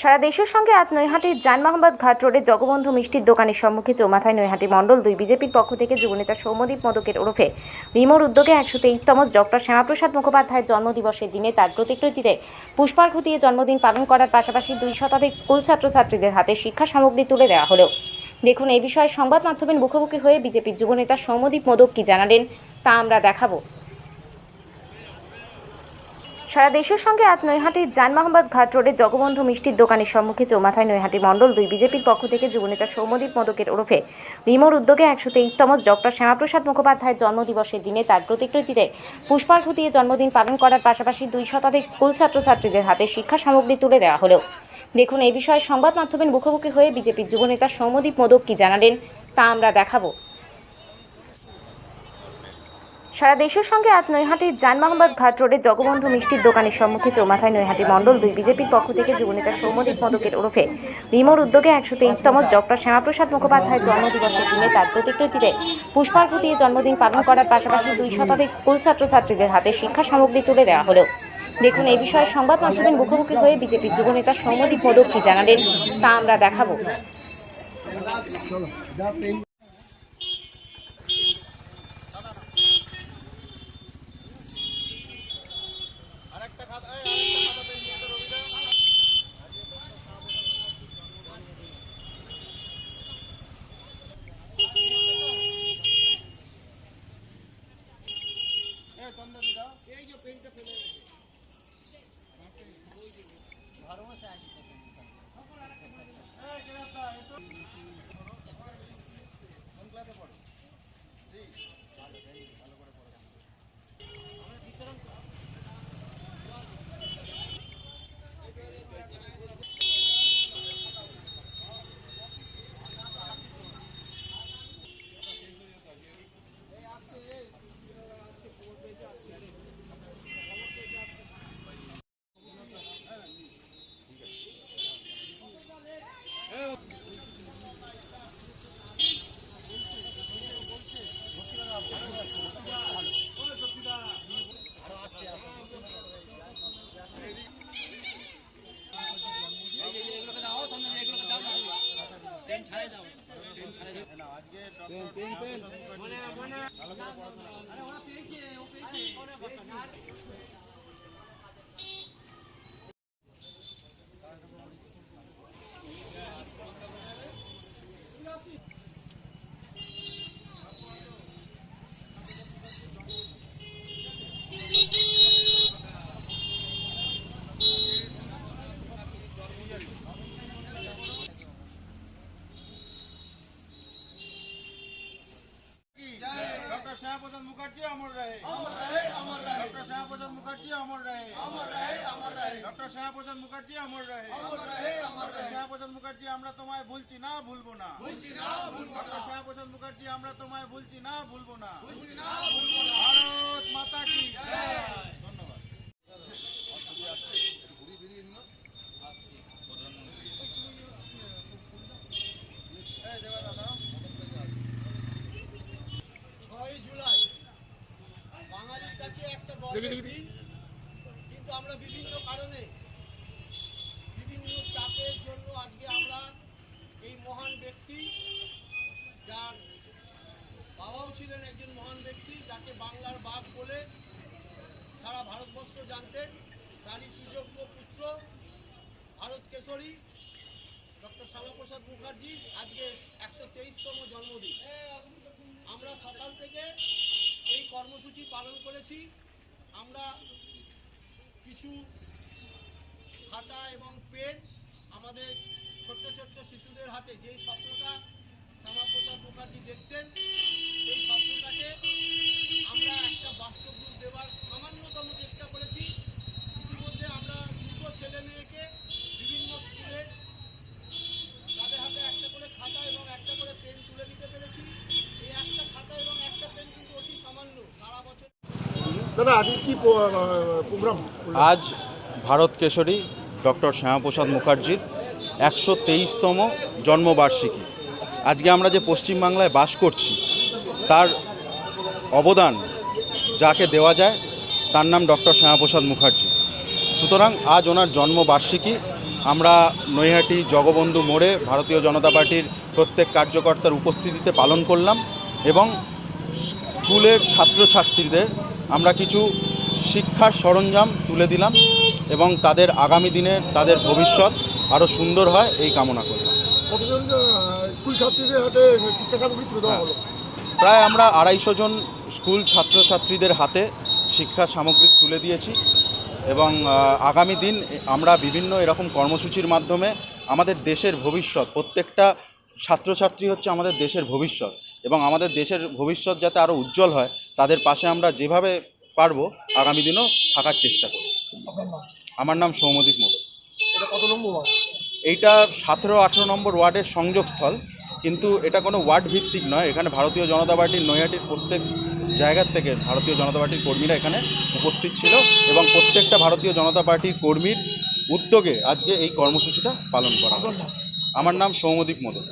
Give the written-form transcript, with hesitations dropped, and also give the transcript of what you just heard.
সারা দেশের সঙ্গে আজ নৈহাটির জানমাহবাদ ঘাট রোডে জগবন্ধু মিষ্টির দোকানের সম্মুখে চৌমাথায় নৈহাটি মণ্ডল 2 বিজেপির পক্ষ থেকে যুবনেতা সৌম্যদীপ মোদকের ওরফে রিমোর উদ্যোগে 123তম ডক্টর শ্যামাপ্রসাদ মুখোপাধ্যায়ের জন্মদিবসের দিনে তার প্রতিকৃতিতে পুষ্পার্ঘ্য দিয়ে জন্মদিন পালন করার পাশাপাশি 2 শতাধিক স্কুল ছাত্রছাত্রীদের হাতে শিক্ষা সামগ্রী তুলে দেওয়া হলো। দেখুন এই বিষয়ে সংবাদ মাধ্যমের মুখোমুখি হয়ে বিজেপির যুবনেতা সৌম্যদীপ মোদক কি জানালেন তা আমরা দেখাবো। সারা দেশের সঙ্গে আজ নৈহাটির জানমাহবাদ ঘাট রোডে জগবন্ধু মিষ্টির দোকানের সম্মুখে চৌমাথায় নৈহাটি মণ্ডল 2 বিজেপির পক্ষ থেকে যুবনেতা সৌম্যদীপ মোদকের ওরফে রিমোর উদ্যোগে 123তম ডক্টর শ্যামাপ্রসাদ মুখোপাধ্যায়ের জন্মদিবসের দিনে তার প্রতিকৃতিতে পুষ্পার্ঘ্য দিয়ে জন্মদিন পালন করার পাশাপাশি 2 শতাধিক স্কুল ছাত্রছাত্রীদের হাতে শিক্ষা সামগ্রী তুলে দেওয়া হলো। দেখুন এই বিষয়ে সংবাদ মাধ্যমের মুখোমুখি হয়ে বিজেপির যুবনেতা সৌম্যদীপ মোদক কি জানালেন তা আমরা দেখাবো। সারা দেশের সঙ্গে আজ নৈহাটির জানমাহবাদ ঘাট রোডে জগবন্ধু মিষ্টির দোকানের সম্মুখে চৌমাথায় নৈহাটি মণ্ডল 2 বিজেপির পক্ষ থেকে যুবনেতা সৌম্যদীপ মোদকের ওরফে রিমোর উদ্যোগে 123তম ডক্টর শ্যামাপ্রসাদ মুখোপাধ্যায়ের জন্মদিবসের দিনে তার প্রতিকৃতিতে পুষ্পার্ঘ্য দিয়ে জন্মদিন পালন করার পাশাপাশি 2 শতাধিক স্কুল ছাত্রছাত্রীদের হাতে শিক্ষা সামগ্রী তুলে দেওয়া হলো। দেখুন এই বিষয়ে সংবাদ মাধ্যমের মুখোমুখি হয়ে বিজেপির যুবনেতা সৌম্যদীপ মোদক কি জানালেন তা আমরা দেখাবো। श्यामाप्रसाद मुखर्जी अमर रहे, अमर रहे, अमर रहे। डॉक्टर श्यामाप्रसाद मुखर्जी अमर रहे, अमर रहे, अमर रहे। डॉक्टर श्यामाप्रसाद मुखर्जी अमर रहे, अमर रहे, अमर रहे। श्यामाप्रसाद मुखर्जी আমরা তোমায় ভুলছি না ভুলবো না, ভুলছি না ভুলবো না। ডক্টর শ্যামাপ্রসাদ মুখর্জি আমরা তোমায় ভুলছি না ভুলবো না, ভুলছি না ভুলবো না। ভারত মাতা কি জয়। ধন্যবাদ। কিন্তু আমরা বিভিন্ন কারণে বিভিন্ন চাপের জন্য আজকে আমরা এই মহান ব্যক্তি, যার বাবাও ছিলেন একজন মহান ব্যক্তি, যাকে বাংলার বাঘ বলে সারা ভারতবর্ষ জানতেন, তারই সুযোগ্য পুত্র ভারত কেশরী ডক্টর শ্যামাপ্রসাদ মুখার্জি আজকে 123তম জন্মদিন। আমরা সকাল থেকে এই কর্মসূচি পালন করেছি। আমরা কিছু খাতা এবং পেন আমাদের ছোট্ট ছোট্ট শিশুদের হাতে, যেই স্বপ্নটা শ্যামাপ্রসাদ মুখার্জি দেখতেন, সেই স্বপ্নটাকে আমরা একটা বাস্তব রূপ দেওয়ার সামান্যতম চেষ্টা করেছি। ইতিমধ্যে আমরা 200 ছেলে মেয়েকে বিভিন্ন স্কুলে তাদের হাতে একটা করে খাতা এবং একটা করে পেন তুলে দিতে পেরেছি। এই একটা খাতা এবং একটা পেন কিন্তু অতি সামান্য, সারা বছর। দাদা আজ কি প্রোগ্রাম? আজ ভারত কেশরী ডক্টর শ্যামাপ্রসাদ মুখার্জির 123তম জন্মবার্ষিকী। আজকে আমরা যে পশ্চিমবাংলায় বাস করছি তার অবদান যাকে দেওয়া যায় তার নাম ডক্টর শ্যামাপ্রসাদ মুখার্জি। সুতরাং আজ ওনার জন্মবার্ষিকী, আমরা নৈহাটি জগবন্ধু মোড়ে ভারতীয় জনতা পার্টির প্রত্যেক কার্যকর্তার উপস্থিতিতে পালন করলাম এবং স্কুলের ছাত্রছাত্রীদের আমরা কিছু শিক্ষার সরঞ্জাম তুলে দিলাম এবং তাদের আগামী দিনে তাদের ভবিষ্যৎ আরও সুন্দর হয় এই কামনা করলাম। কতজন স্কুল ছাত্রীদের হাতে শিক্ষা সামগ্রী তুলে দেওয়া হলো? প্রায় আমরা 250 জন স্কুল ছাত্রছাত্রীদের হাতে শিক্ষা সামগ্রী তুলে দিয়েছি এবং আগামী দিন আমরা বিভিন্ন এরকম কর্মসূচির মাধ্যমে আমাদের দেশের ভবিষ্যৎ, প্রত্যেকটা ছাত্রছাত্রী হচ্ছে আমাদের দেশের ভবিষ্যৎ এবং আমাদের দেশের ভবিষ্যৎ যাতে আরও উজ্জ্বল হয় তাদের পাশে আমরা যেভাবে পারবো আগামী দিনও থাকার চেষ্টা করব। আপনার নাম? আমার নাম সৌম্যদীপ মোদক। এটা কত নম্বর ওয়ার্ড? এইটা 17-18 নম্বর ওয়ার্ডের সংযোগস্থল, কিন্তু এটা কোনো ওয়ার্ড ভিত্তিক নয়। এখানে ভারতীয় জনতা পার্টির নৈহাটির প্রত্যেক জায়গার থেকে ভারতীয় জনতা পার্টির কর্মীরা এখানে উপস্থিত ছিল এবং প্রত্যেকটা ভারতীয় জনতা পার্টির কর্মীর উদ্যোগে আজকে এই কর্মসূচিটা পালন করা হয়েছে। আমার নাম সৌম্যদীপ মোদক।